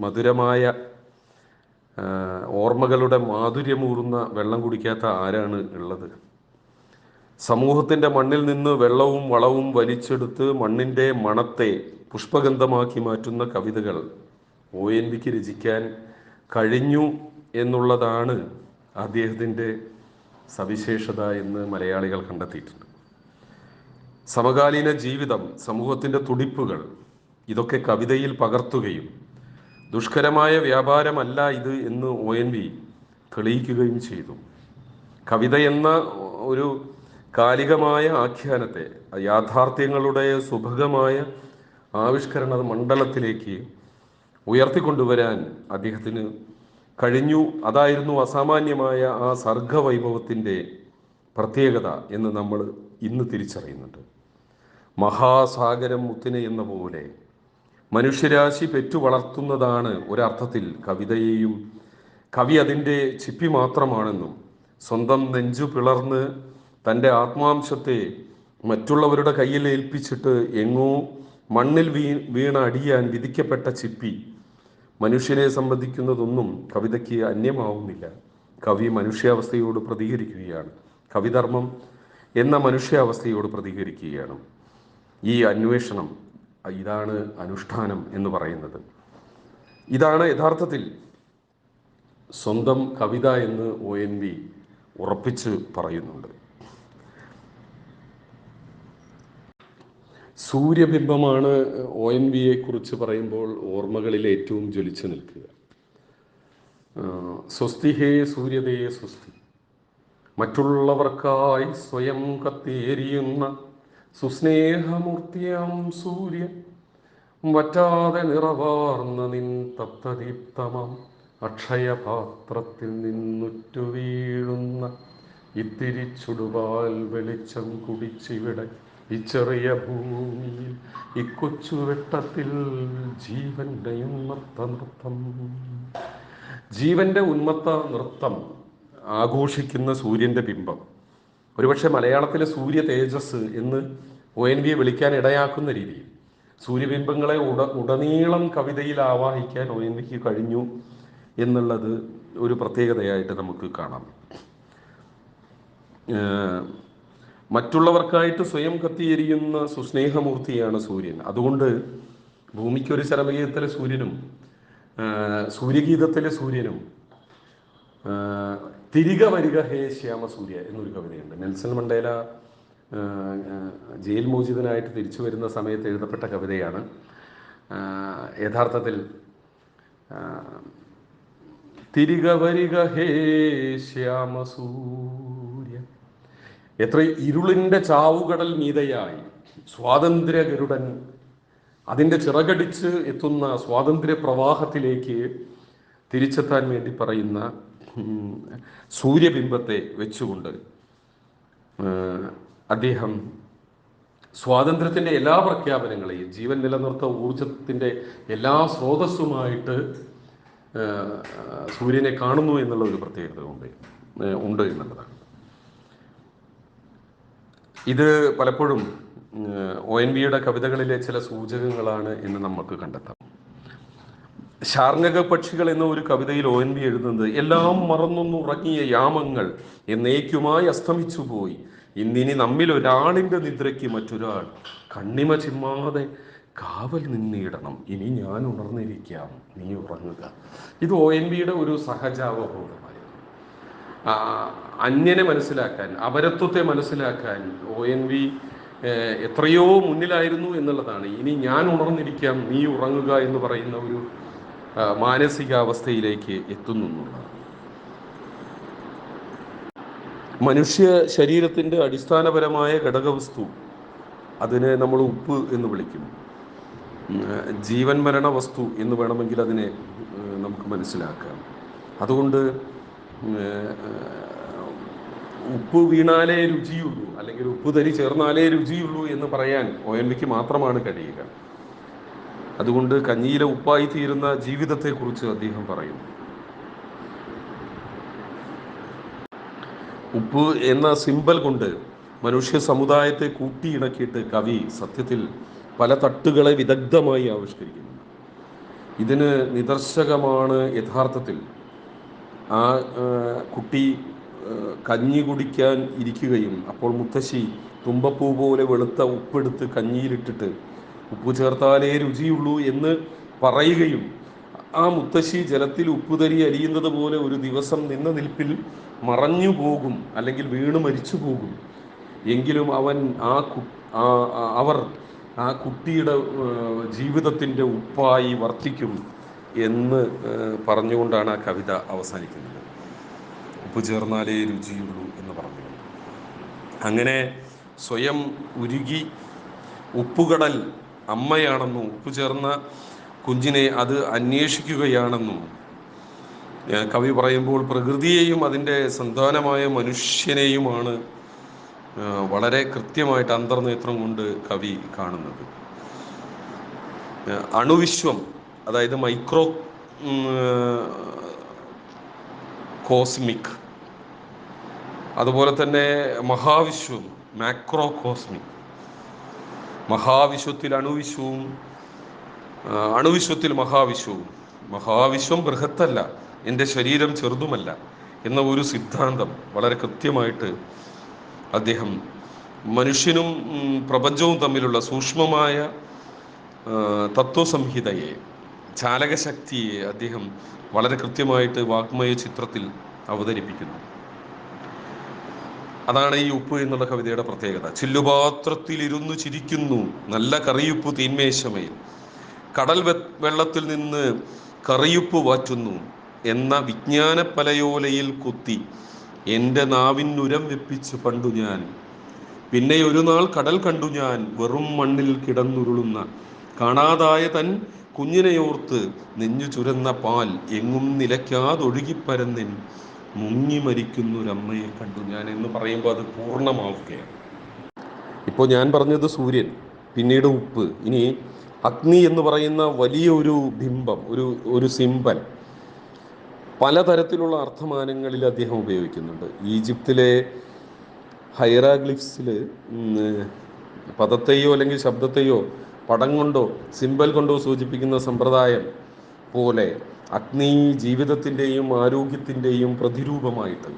മധുരമായ ഓർമ്മകളുടെ മാധുര്യമൂറുന്ന വെള്ളം കുടിക്കാത്ത ആരാണ് ഉള്ളത്? സമൂഹത്തിൻ്റെ മണ്ണിൽ നിന്ന് വെള്ളവും വളവും വലിച്ചെടുത്ത് മണ്ണിൻ്റെ മണത്തെ പുഷ്പഗന്ധമാക്കി മാറ്റുന്ന കവിതകൾ ONVക്ക് രചിക്കാൻ കഴിഞ്ഞു എന്നുള്ളതാണ് അദ്ദേഹത്തിൻ്റെ സവിശേഷത എന്ന് മലയാളികൾ കണ്ടെത്തിയിട്ടുണ്ട്. സമകാലീന ജീവിതം, സമൂഹത്തിൻ്റെ തുടിപ്പുകൾ, ഇതൊക്കെ കവിതയിൽ പകർത്തുകയും ദുഷ്കരമായ വ്യാപാരമല്ല ഇത് എന്ന് ONV തെളിയിക്കുകയും ചെയ്തു. കവിത എന്ന ഒരു കാലികമായ ആഖ്യാനത്തെ യാഥാർത്ഥ്യങ്ങളുടെ സുഭഗമായ ആവിഷ്കരണ മണ്ഡലത്തിലേക്ക് ഉയർത്തിക്കൊണ്ടുവരാൻ അദ്ദേഹത്തിന് കഴിഞ്ഞു. അതായിരുന്നു അസാമാന്യമായ ആ സർഗവൈഭവത്തിൻ്റെ പ്രത്യേകത എന്ന് നമ്മൾ ഇന്ന് തിരിച്ചറിയുന്നുണ്ട്. മഹാസാഗരം മുത്തിനെ എന്ന പോലെ മനുഷ്യരാശി പെറ്റു വളർത്തുന്നതാണ് ഒരർത്ഥത്തിൽ കവിതയെയും. കവി അതിൻ്റെ ചിപ്പി മാത്രമാണെന്നും സ്വന്തം നെഞ്ചു പിളർന്ന് തൻ്റെ ആത്മാംശത്തെ മറ്റുള്ളവരുടെ കയ്യിൽ ഏൽപ്പിച്ചിട്ട് എങ്ങോ മണ്ണിൽ വീണ അടിയാൻ വിധിക്കപ്പെട്ട ചിപ്പി മനുഷ്യനെ സംബന്ധിക്കുന്നതൊന്നും കവിതയ്ക്ക് അന്യമാവുന്നില്ല. കവി മനുഷ്യാവസ്ഥയോട് പ്രതികരിക്കുകയാണ്. കവിധർമ്മം എന്ന മനുഷ്യാവസ്ഥയോട് പ്രതികരിക്കുകയാണ്. ഈ അന്വേഷണം, ഇതാണ് അനുഷ്ഠാനം എന്ന് പറയുന്നത്. ഇതാണ് യഥാർത്ഥത്തിൽ സ്വന്തം കവിത എന്ന് ONV ഉറപ്പിച്ച് പറയുന്നുണ്ട്. സൂര്യബിംബമാണ് ONVയെ കുറിച്ച് പറയുമ്പോൾ ഓർമ്മകളിൽ ഏറ്റവും ജ്വലിച്ചു നിൽക്കുക. സ്വസ്തി ഹേ സൂര്യതേ സ്വസ്തി, മറ്റുള്ളവർക്കായി സ്വയം കത്തേരിയുന്ന സുസ്നേഹമൂർത്തിയാം സൂര്യ, വറ്റാതെ നിറവാർന്ന നിൻ തപ്തദീപ്തമാം അക്ഷയപാത്രത്തിൽ നിന്നുറ്റു വീഴുന്ന ഇത്തിരി ചുടുപാൽ വെളിച്ചം കുടിച്ചിവിടെ ഈ ചെറിയ ഭൂമിയിൽ ഈ കൊച്ചു വെട്ടത്തിൽ ജീവന്റെ ഉന്മത്ത നൃത്തം. ജീവന്റെ ഉന്മത്ത നൃത്തം ആഘോഷിക്കുന്ന സൂര്യന്റെ ബിംബം, ഒരുപക്ഷെ മലയാളത്തിലെ സൂര്യ തേജസ് എന്ന് ONVയെ വിളിക്കാൻ ഇടയാക്കുന്ന രീതിയിൽ സൂര്യബിംബങ്ങളെ ഉടനീളം കവിതയിൽ ആവാഹിക്കാൻ ONVക്ക് കഴിഞ്ഞു എന്നുള്ളത് ഒരു പ്രത്യേകതയായിട്ട് നമുക്ക് കാണാം. ഏഹ്, മറ്റുള്ളവർക്കായിട്ട് സ്വയം കത്തിയെരിയുന്ന സുസ്നേഹമൂർത്തിയാണ് സൂര്യൻ. അതുകൊണ്ട് ഭൂമിക്കൊരു ശരവഗീതത്തിലെ സൂര്യനും സൂര്യഗീതത്തിലെ സൂര്യനും തിരികെ വരിക ഹേ ശ്യാമ സൂര്യ എന്നൊരു കവിതയുണ്ട്. നെൽസൺ മണ്ടേല ജയിൽ മോചിതനായിട്ട് തിരിച്ചു വരുന്ന സമയത്ത് എഴുതപ്പെട്ട കവിതയാണ്. യഥാർത്ഥത്തിൽ തിരികെ വരിക ഹേ ശ്യാമസൂര്യ, എത്ര ഇരുളിൻ്റെ ചാവുകടൽ മീതയായി സ്വാതന്ത്ര്യ ഗരുഡൻ അതിൻ്റെ ചിറകടിച്ച് എത്തുന്ന സ്വാതന്ത്ര്യ പ്രവാഹത്തിലേക്ക് തിരിച്ചെത്താൻ വേണ്ടി പറയുന്ന സൂര്യബിംബത്തെ വെച്ചുകൊണ്ട് അദ്ദേഹം സ്വാതന്ത്ര്യത്തിൻ്റെ എല്ലാ പ്രഖ്യാപനങ്ങളെയും ജീവൻ നിലനിർത്ത ഊർജത്തിൻ്റെ എല്ലാ സ്രോതസ്സുമായിട്ട് സൂര്യനെ കാണുന്നു എന്നുള്ള ഒരു പ്രത്യേകത ഉണ്ട് എന്നുള്ളതാണ്. ഇത് പലപ്പോഴും ONVയുടെ കവിതകളിലെ ചില സൂചകങ്ങളാണ് എന്ന് നമുക്ക് കണ്ടെത്താം. ശാർങ്ങക പക്ഷികൾ എന്ന ഒരു കവിതയിൽ ONV എഴുതുന്നത്, എല്ലാം മറന്നൊന്നുറങ്ങിയ യാമങ്ങൾ എന്നേക്കുമായി അസ്തമിച്ചു പോയി, ഇന്നിനി നമ്മിൽ ഒരാളിൻ്റെ നിദ്രയ്ക്ക് മറ്റൊരാൾ കണ്ണിമ ചിമ്മാതെ കാവൽ നിന്നിടണം, ഇനി ഞാൻ ഉണർന്നിരിക്കാം നീ ഉറങ്ങുക. ഇത് ONVയുടെ ഒരു സഹജാവബോധമായിരുന്നു. അന്യനെ മനസ്സിലാക്കാൻ, അപരത്വത്തെ മനസ്സിലാക്കാൻ ONV എത്രയോ മുന്നിലായിരുന്നു എന്നുള്ളതാണ്. ഇനി ഞാൻ ഉണർന്നിരിക്കാം നീ ഉറങ്ങുക എന്ന് പറയുന്ന ഒരു മാനസികാവസ്ഥയിലേക്ക് എത്തുന്നു എന്നുള്ളതാണ്. മനുഷ്യ ശരീരത്തിൻ്റെ അടിസ്ഥാനപരമായ ഘടകവസ്തു, അതിനെ നമ്മൾ ഉപ്പ് എന്ന് വിളിക്കും. ജീവൻ മരണ വസ്തു എന്ന് വേണമെങ്കിൽ അതിനെ നമുക്ക് മനസ്സിലാക്കാം. അതുകൊണ്ട് ഉപ്പ് വീണാലേ രുചിയുള്ളൂ, അല്ലെങ്കിൽ ഉപ്പ് തരി ചേർന്നാലേ രുചിയുള്ളൂ എന്ന് പറയാൻ ONVക്ക് മാത്രമാണ് കഴിയുക. അതുകൊണ്ട് കഞ്ഞിയിലെ ഉപ്പായി തീരുന്ന ജീവിതത്തെക്കുറിച്ച് അദ്ദേഹം പറയുന്നു. ഉപ്പ് എന്ന സിമ്പൽ കൊണ്ട് മനുഷ്യ സമുദായത്തെ കൂട്ടിയിണക്കിയിട്ട് കവി സത്യത്തിൽ പല തട്ടുകളെ വിദഗ്ധമായി ആവിഷ്കരിക്കുന്നു. ഇതിന് നിദർശകമാണ് യഥാർത്ഥത്തിൽ ആ കുട്ടി കഞ്ഞി കുടിക്കാൻ ഇരിക്കുകയും അപ്പോൾ മുത്തശ്ശി തുമ്പപ്പൂ പോലെ വെളുത്ത ഉപ്പെടുത്ത് കഞ്ഞിയിലിട്ടിട്ട് ഉപ്പ് ചേർത്താലേ രുചിയുള്ളൂ എന്ന് പറയുകയും ആ മുത്തശ്ശി ജലത്തിൽ ഉപ്പുതരി അലിയുന്നത് പോലെ ഒരു ദിവസം നിന്ന നിൽപ്പിൽ മറഞ്ഞു പോകും, അല്ലെങ്കിൽ വീണ് മരിച്ചു പോകും. എങ്കിലും അവർ ആ കുട്ടിയുടെ ജീവിതത്തിൻ്റെ ഉപ്പായി വർത്തിക്കും എന്ന് പറഞ്ഞുകൊണ്ടാണ് ആ കവിത അവസാനിക്കുന്നത്. ഉപ്പ് ചേർന്നാലേ രുചിയുള്ളൂ എന്ന് പറഞ്ഞു. അങ്ങനെ സ്വയം ഉരുകി ഉപ്പുകടൽ അമ്മയാണെന്നും ഉപ്പ് ചേർന്ന കുഞ്ഞിനെ അത് അന്വേഷിക്കുകയാണെന്നും കവി പറയുമ്പോൾ പ്രകൃതിയെയും അതിൻ്റെ സന്താനമായ മനുഷ്യനെയുമാണ് വളരെ കൃത്യമായിട്ട് അന്തർനേത്രം കൊണ്ട് കവി കാണുന്നത്. അണുവിശ്വം, അതായത് മൈക്രോ കോസ്മിക്, അതുപോലെ തന്നെ മഹാവിശ്വം മാക്രോ കോസ്മിക്. മഹാവിശ്വത്തിൽ അണുവിശ്വവും അണുവിശ്വത്തിൽ മഹാവിശ്വവും. മഹാവിശ്വം ബൃഹത്തല്ല, എൻ്റെ ശരീരം ചെറുതുമല്ല എന്ന ഒരു സിദ്ധാന്തം വളരെ കൃത്യമായിട്ട് അദ്ദേഹം മനുഷ്യനും പ്രപഞ്ചവും തമ്മിലുള്ള സൂക്ഷ്മമായ തത്വസംഹിതയെ, ചാലകശക്തിയെ അദ്ദേഹം വളരെ കൃത്യമായിട്ട് വാഗ്മയ ചിത്രത്തിൽ അവതരിപ്പിക്കുന്നു. അതാണ് ഈ ഉപ്പ് എന്നുള്ള കവിതയുടെ പ്രത്യേകത. ചില്ലുപാത്രത്തിലിരുന്നു ചിരിക്കുന്നു നല്ല കറിയുപ്പ് തീന്മേശമേൽ, കടൽ വെള്ളത്തിൽ നിന്ന് കറിയുപ്പ് വാറ്റുന്നു എന്ന വിജ്ഞാന പലയോലയിൽ കുത്തി എൻ്റെ നാവിനുരം വെപ്പിച്ചു പണ്ടു ഞാൻ, പിന്നെ ഒരു നാൾ കടൽ കണ്ടു ഞാൻ വെറും മണ്ണിൽ കിടന്നുരുളുന്ന, കാണാതായ തൻ കുഞ്ഞിനെയോർത്ത് നെഞ്ഞു ചുരന്ന പാൽ എങ്ങും നിലയ്ക്കാതൊഴുകിപ്പരന്നിൻ മുങ്ങി മരിക്കുന്നൊരമ്മയെ കണ്ടു ഞാൻ എന്ന് പറയുമ്പോൾ അത് പൂർണ്ണമാവുകയാണ്. ഇപ്പോൾ ഞാൻ പറഞ്ഞത് സൂര്യൻ, പിന്നീട് ഉപ്പ്, ഇനി അഗ്നി എന്ന് പറയുന്ന വലിയ ഒരു ബിംബം, ഒരു സിമ്പൽ പലതരത്തിലുള്ള അർത്ഥമാനങ്ങളിൽ അദ്ദേഹം ഉപയോഗിക്കുന്നുണ്ട്. ഈജിപ്തിലെ ഹൈറാഗ്ലിഫ്സിൽ പദത്തെയോ അല്ലെങ്കിൽ ശബ്ദത്തെയോ പടം കൊണ്ടോ സിമ്പൽ കൊണ്ടോ സൂചിപ്പിക്കുന്ന സമ്പ്രദായം പോലെ അഗ്നി ജീവിതത്തിൻ്റെയും ആരോഗ്യത്തിൻ്റെയും പ്രതിരൂപമായിട്ട്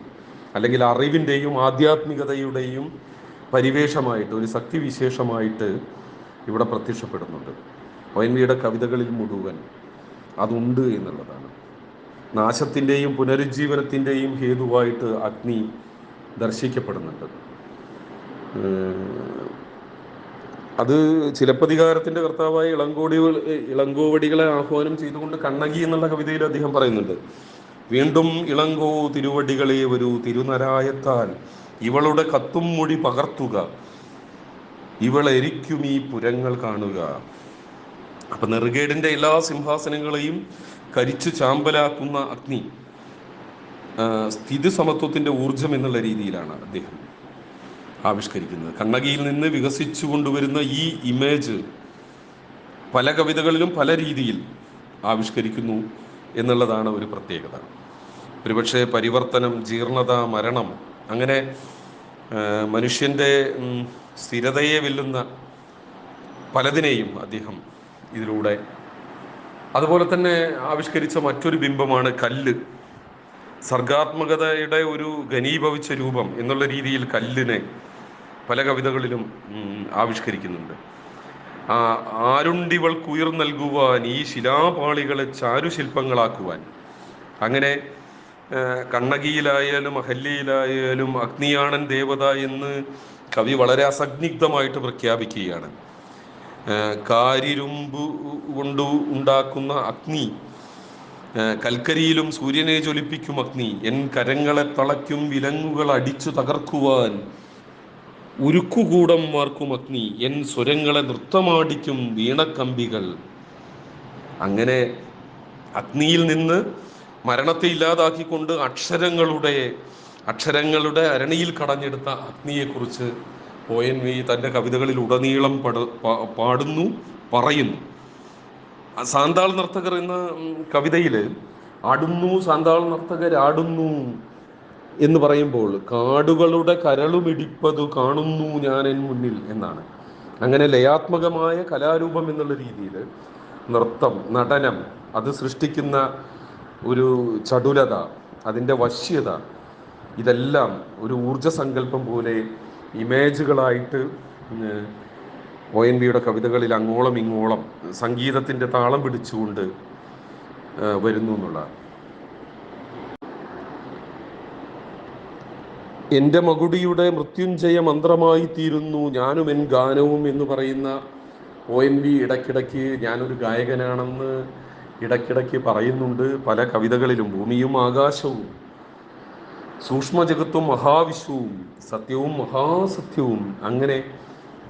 അല്ലെങ്കിൽ അറിവിൻ്റെയും ആധ്യാത്മികതയുടെയും പരിവേഷമായിട്ട്, ഒരു ശക്തിവിശേഷമായിട്ട് ഇവിടെ പ്രത്യക്ഷപ്പെടുന്നുണ്ട്. ONV-യുടെ കവിതകളിൽ മുഴുവൻ അതുണ്ട് എന്നുള്ളതാണ്. നാശത്തിൻ്റെയും പുനരുജ്ജീവനത്തിൻ്റെയും ഹേതുവായിട്ട് അഗ്നി ദർശിക്കപ്പെടുന്നുണ്ട്. അത് ചിലപ്പതികാരത്തിൻ്റെ കർത്താവായ ഇളങ്കോവടികളെ ആഹ്വാനം ചെയ്തുകൊണ്ട് കണ്ണകി എന്നുള്ള കവിതയിൽ അദ്ദേഹം പറയുന്നുണ്ട്: വീണ്ടും ഇളങ്കോ തിരുവടികളെ വരൂ, തിരുനരായത്താൽ ഇവളുടെ കത്തും മൊഴി പകർത്തുക, ഇവളെരിക്കും ഈ പുരങ്ങൾ കാണുക. അപ്പൊ നെറുകേടിന്റെ എല്ലാ സിംഹാസനങ്ങളെയും കരിച്ചു ചാമ്പലാക്കുന്ന അഗ്നി സ്ഥിതി സമത്വത്തിന്റെ ഊർജം എന്നുള്ള രീതിയിലാണ് അദ്ദേഹം ആവിഷ്കരിക്കുന്നത്. കണ്ണകിയിൽ നിന്ന് വികസിച്ചു കൊണ്ടുവരുന്ന ഈ ഇമേജ് പല കവിതകളിലും പല രീതിയിൽ ആവിഷ്കരിക്കുന്നു എന്നുള്ളതാണ് ഒരു പ്രത്യേകത. ഒരുപക്ഷെ പരിവർത്തനം, ജീർണത, മരണം, അങ്ങനെ മനുഷ്യൻ്റെ സ്ഥിരതയെ വെല്ലുന്ന പലതിനെയും അദ്ദേഹം ഇതിലൂടെ, അതുപോലെ തന്നെ ആവിഷ്കരിച്ച മറ്റൊരു ബിംബമാണ് കല്ല്. സർഗാത്മകതയുടെ ഒരു ഘനീഭവിച്ച രൂപം എന്നുള്ള രീതിയിൽ കല്ലിനെ പല കവിതകളിലും ആവിഷ്കരിക്കുന്നുണ്ട്. ആരുണ്ടിവൾക്കുയിർ നൽകുവാൻ, ഈ ശിലാപാളികളെ ചാരുശില്പങ്ങളാക്കുവാൻ. അങ്ങനെ കണ്ണകിയിലായാലും അഹല്യയിലായാലും അഗ്നിയാണൻ ദേവത എന്ന് കവി വളരെ അസഗ്നിഗ്ധമായിട്ട് പ്രഖ്യാപിക്കുകയാണ്. കാരിരുമ്പ് കൊണ്ട് ഉണ്ടാക്കുന്ന അഗ്നി, കൽക്കരിയിലും സൂര്യനെ ജ്വലിപ്പിക്കും അഗ്നി, എൻ കരങ്ങളെ തളയ്ക്കും വിലങ്ങുകൾ അടിച്ചു തകർക്കുവാൻ ഉരുക്കുകൂടം വാർക്കും അഗ്നി, എൻ സ്വരങ്ങളെ നൃത്തമാടിക്കും വീണക്കമ്പികൾ. അങ്ങനെ അഗ്നിയിൽ നിന്ന് മരണത്തെ ഇല്ലാതാക്കിക്കൊണ്ട് അക്ഷരങ്ങളുടെ അരണിയിൽ കടഞ്ഞെടുത്ത അഗ്നിയെക്കുറിച്ച് ONV തൻ്റെ കവിതകളിൽ ഉടനീളം പാടുന്നു, പറയുന്നു. സാന്താൾ നർത്തകർ എന്ന കവിതയിൽ ആടുന്നു, സാന്താൾ നർത്തകരാടുന്നു എന്ന് പറയുമ്പോൾ കാടുകളുടെ കരളുമിടിപ്പതു കാണുന്നു ഞാൻ എൻ മുന്നിൽ എന്നാണ്. അങ്ങനെ ലയാത്മകമായ കലാരൂപം എന്നുള്ള രീതിയിൽ നൃത്തം, നടനം, അത് സൃഷ്ടിക്കുന്ന ഒരു ചടുലത, അതിൻ്റെ വശ്യത, ഇതെല്ലാം ഒരു ഊർജസങ്കല്പം പോലെ ഇമേജുകളായിട്ട് ONV-യുടെ കവിതകളിൽ അങ്ങോളം ഇങ്ങോളം സംഗീതത്തിൻ്റെ താളം പിടിച്ചുകൊണ്ട് വരുന്നു എന്നുള്ളതാണ്. എൻ്റെ മകുടിയുടെ മൃത്യുഞ്ജയ മന്ത്രമായി തീരുന്നു ഞാനും എൻ ഗാനവും എന്ന് പറയുന്ന ONV ഇടയ്ക്കിടയ്ക്ക് ഞാനൊരു ഗായകനാണെന്ന് ഇടയ്ക്കിടയ്ക്ക് പറയുന്നുണ്ട് പല കവിതകളിലും. ഭൂമിയും ആകാശവും, സൂക്ഷ്മജഗത്തും മഹാവിശ്വവും, സത്യവും മഹാസത്യവും അങ്ങനെ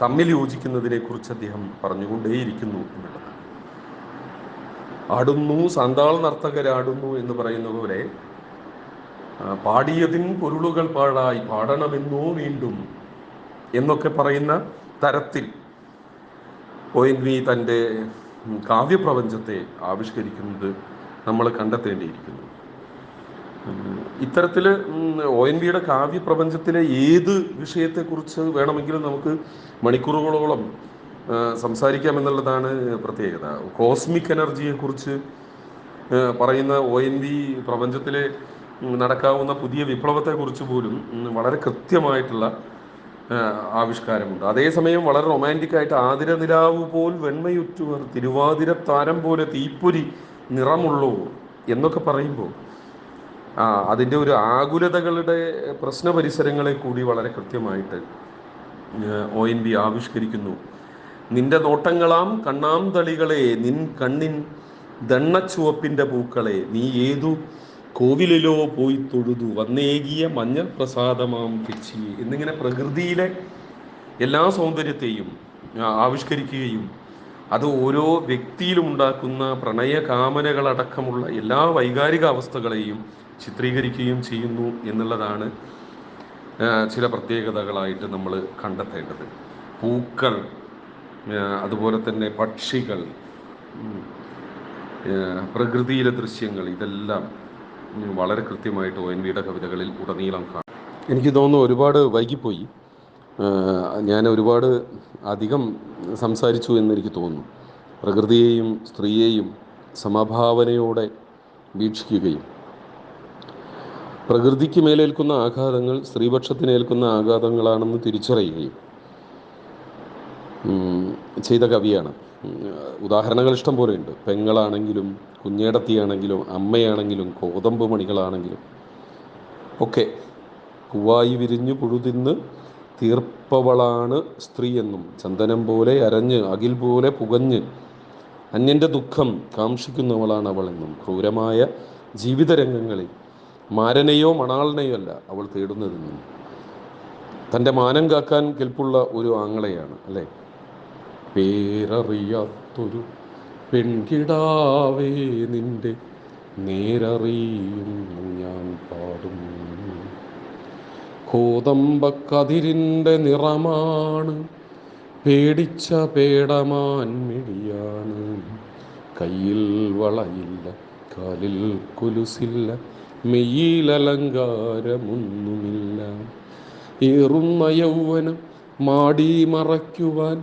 തമ്മിൽ യോജിക്കുന്നതിനെ കുറിച്ച് അദ്ദേഹം പറഞ്ഞുകൊണ്ടേയിരിക്കുന്നു എന്നുള്ളതാണ്. ആടുന്നു, സാന്താൾ നർത്തകരാടുന്നു എന്ന് പറയുന്ന പോലെ പാടിയതിൻ പൊരുളുകൾ പാഴായി പാടണമെന്നോ വീണ്ടും എന്നൊക്കെ പറയുന്ന തരത്തിൽ ONV തൻ്റെ കാവ്യപ്രപഞ്ചത്തെ ആവിഷ്കരിക്കുന്നത് നമ്മൾ കണ്ടെത്തേണ്ടിയിരിക്കുന്നു. ഇത്തരത്തിൽ ONV-യുടെ കാവ്യപ്രപഞ്ചത്തിലെ ഏത് വിഷയത്തെക്കുറിച്ച് വേണമെങ്കിലും നമുക്ക് മണിക്കൂറുകളോളം സംസാരിക്കാമെന്നുള്ളതാണ് പ്രത്യേകത. കോസ്മിക് എനർജിയെക്കുറിച്ച് പറയുന്ന ONV പ്രപഞ്ചത്തിലെ നടക്കാവുന്ന പുതിയ വിപ്ലവത്തെക്കുറിച്ച് പോലും വളരെ കൃത്യമായിട്ടുള്ള ആവിഷ്കാരമുണ്ട്. അതേസമയം വളരെ റൊമാൻറ്റിക്കായിട്ട് ആതിരനിലാവ് പോൽ വെണ്മയുറ്റുവർ, തിരുവാതിരത്താരം പോലെ തീപ്പൊരി നിറമുള്ളൂ എന്നൊക്കെ പറയുമ്പോൾ അതിൻ്റെ ഒരു ആകുലതകളുടെ പ്രശ്ന പരിസരങ്ങളെ കൂടി വളരെ കൃത്യമായിട്ട് ONV ആവിഷ്കരിക്കുന്നു. നിന്റെ നോട്ടങ്ങളാം കണ്ണാം തളികളെ, നിൻ കണ്ണിൻ ദണ്ണച്ചുവപ്പിൻ്റെ പൂക്കളെ, നീ ഏതു കോവിലിലോ പോയി തൊഴുതു വന്നേകിയ മഞ്ഞൾ പ്രസാദമാം തെച്ചി എന്നിങ്ങനെ പ്രകൃതിയിലെ എല്ലാ സൗന്ദര്യത്തെയും ആവിഷ്കരിക്കുകയും അത് ഓരോ വ്യക്തിയിലും ഉണ്ടാക്കുന്ന പ്രണയകാമനകളടക്കമുള്ള എല്ലാ വൈകാരിക അവസ്ഥകളെയും ചിത്രീകരിക്കുകയും ചെയ്യുന്നു എന്നുള്ളതാണ് ചില പ്രത്യേകതകളായിട്ട് നമ്മൾ കണ്ടെത്തേണ്ടത്. പൂക്കൾ, അതുപോലെ തന്നെ പക്ഷികൾ, പ്രകൃതിയിലെ ദൃശ്യങ്ങൾ, ഇതെല്ലാം വളരെ കൃത്യമായിട്ട് ONV-യുടെ കവിതകളിൽ ഉടനീളം കാണാം. എനിക്ക് തോന്നുന്നു ഒരുപാട് വൈകിപ്പോയി, ഞാൻ ഒരുപാട് അധികം സംസാരിച്ചു എന്നെനിക്ക് തോന്നുന്നു. പ്രകൃതിയെയും സ്ത്രീയെയും സമഭാവനയോടെ വീക്ഷിക്കുകയും പ്രകൃതിക്ക് മേലേൽക്കുന്ന ആഘാതങ്ങൾ സ്ത്രീപക്ഷത്തിനേൽക്കുന്ന ആഘാതങ്ങളാണെന്ന് തിരിച്ചറിയുകയും ചെയ്ത കവിയാണ്. ഉദാഹരണങ്ങൾ ഇഷ്ടം പോലെയുണ്ട്. പെങ്ങളാണെങ്കിലും കുഞ്ഞേടത്തിയാണെങ്കിലും അമ്മയാണെങ്കിലും കോതമ്പ് മണികളാണെങ്കിലും ഒക്കെ പൂവായി വിരിഞ്ഞു പുഴുതിന്ന് തീർപ്പവളാണ് സ്ത്രീ എന്നും ചന്ദനം പോലെ അരഞ്ഞ് അകിൽ പോലെ പുകഞ്ഞ് അന്യൻ്റെ ദുഃഖം കാക്ഷിക്കുന്നവളാണ് അവൾ എന്നും ക്രൂരമായ ജീവിതരംഗങ്ങളിൽ മാരനെയോ മണാളനെയോ അല്ല അവൾ തേടുന്നതെന്നും തൻ്റെ മാനം കാക്കാൻ കെൽപ്പുള്ള ഒരു ആങ്ങളെയാണ് അല്ലേ. പേരറിയാത്തൊരു പെൺകിടാവേ നിന്റെ നേരറിയുന്നു ഞാൻ പാടും. കോതമ്പക്കതിരിൻ്റെ നിറമാണ് പേടിച്ച പേടമാൻ മിഴിയാണ്. കയ്യിൽ വളയില്ല കാലിൽ കൊലുസില്ല മെയ്യിലലങ്കാരമൊന്നുമില്ല. ഏറുന്ന യൗവനം മാടി മറയ്ക്കുവാൻ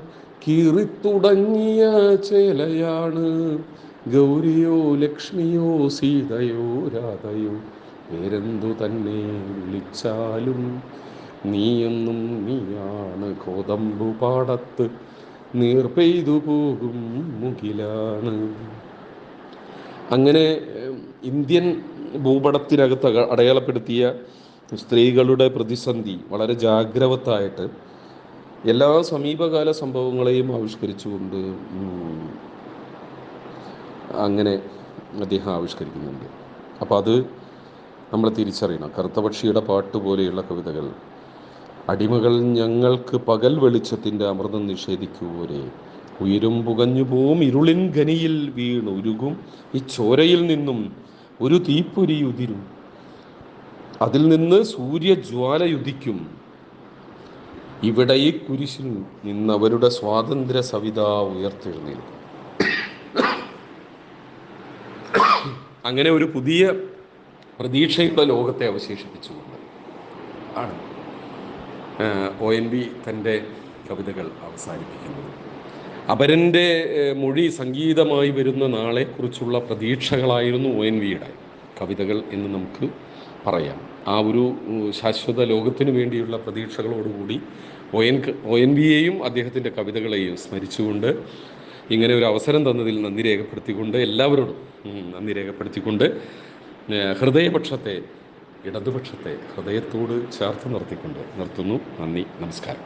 കീറിത്തുടങ്ങിയ ചേലയാണ്. ഗൗരിയോ ലക്ഷ്മിയോ സീതയോ രാധയോ പേരെന്തു തന്നെ വിളിച്ചാലും നീയെന്നും നീയാണ്. കോതമ്പു പാടത്ത് നീർ പെയ്തു പോകും മുകിലാണ്. അങ്ങനെ ഇന്ത്യൻ ഭൂപടത്തിനകത്ത് അടയാളപ്പെടുത്തിയ സ്ത്രീകളുടെ പ്രതിസന്ധി വളരെ ജാഗ്രവത്തായിട്ട് എല്ലാ സമീപകാല സംഭവങ്ങളെയും ആവിഷ്കരിച്ചുകൊണ്ട് അങ്ങനെ അദ്ദേഹം ആവിഷ്കരിക്കുന്നുണ്ട്. അപ്പോൾ അത് നമ്മൾ തിരിച്ചറിയണം. കറുത്തപക്ഷിയുടെ പാട്ട് പോലെയുള്ള കവിതകൾ, അടിമകൾ ഞങ്ങൾക്ക് പകൽ വെളിച്ചത്തിൻ്റെ അമൃതം നിഷേധിക്കുവോരെ, ഉയരും പുകഞ്ഞു പോവും ഇരുളിൻ ഖനിയിൽ വീണ് ഉരുകും ഈ ചോരയിൽ നിന്നും ഒരു തീപ്പൊരി ഉതിരും, അതിൽ നിന്ന് സൂര്യജ്വാലയുദിക്കും, ഇവിടെ ഈ കുരിശിൽ നിന്നവരുടെ സ്വാതന്ത്ര്യ സവിത ഉയർത്തെഴുന്നേൽക്കും. അങ്ങനെ ഒരു പുതിയ പ്രതീക്ഷയുടെ ലോകത്തെ അവശേഷിപ്പിച്ചുകൊണ്ട് ആണ് ONV തൻ്റെ കവിതകൾ അവസാനിപ്പിക്കുന്നത്. അപരൻ്റെ മൊഴി സംഗീതമായി വരുന്ന നാളെക്കുറിച്ചുള്ള പ്രതീക്ഷകളായിരുന്നു ONVയുടെ കവിതകൾ എന്ന് നമുക്ക് പറയാം. ആ ഒരു ശാശ്വത ലോകത്തിന് വേണ്ടിയുള്ള പ്രതീക്ഷകളോടുകൂടി ONVയെയും അദ്ദേഹത്തിൻ്റെ കവിതകളെയും സ്മരിച്ചുകൊണ്ട് ഇങ്ങനെ ഒരു അവസരം തന്നതിൽ നന്ദി രേഖപ്പെടുത്തിക്കൊണ്ട് എല്ലാവരോടും നന്ദി രേഖപ്പെടുത്തിക്കൊണ്ട് ഹൃദയപക്ഷത്തെ ഇടതുപക്ഷത്തെ ഹൃദയത്തോട് ചേർത്ത് നിർത്തിക്കൊണ്ട് നിർത്തുന്നു. നന്ദി, നമസ്കാരം.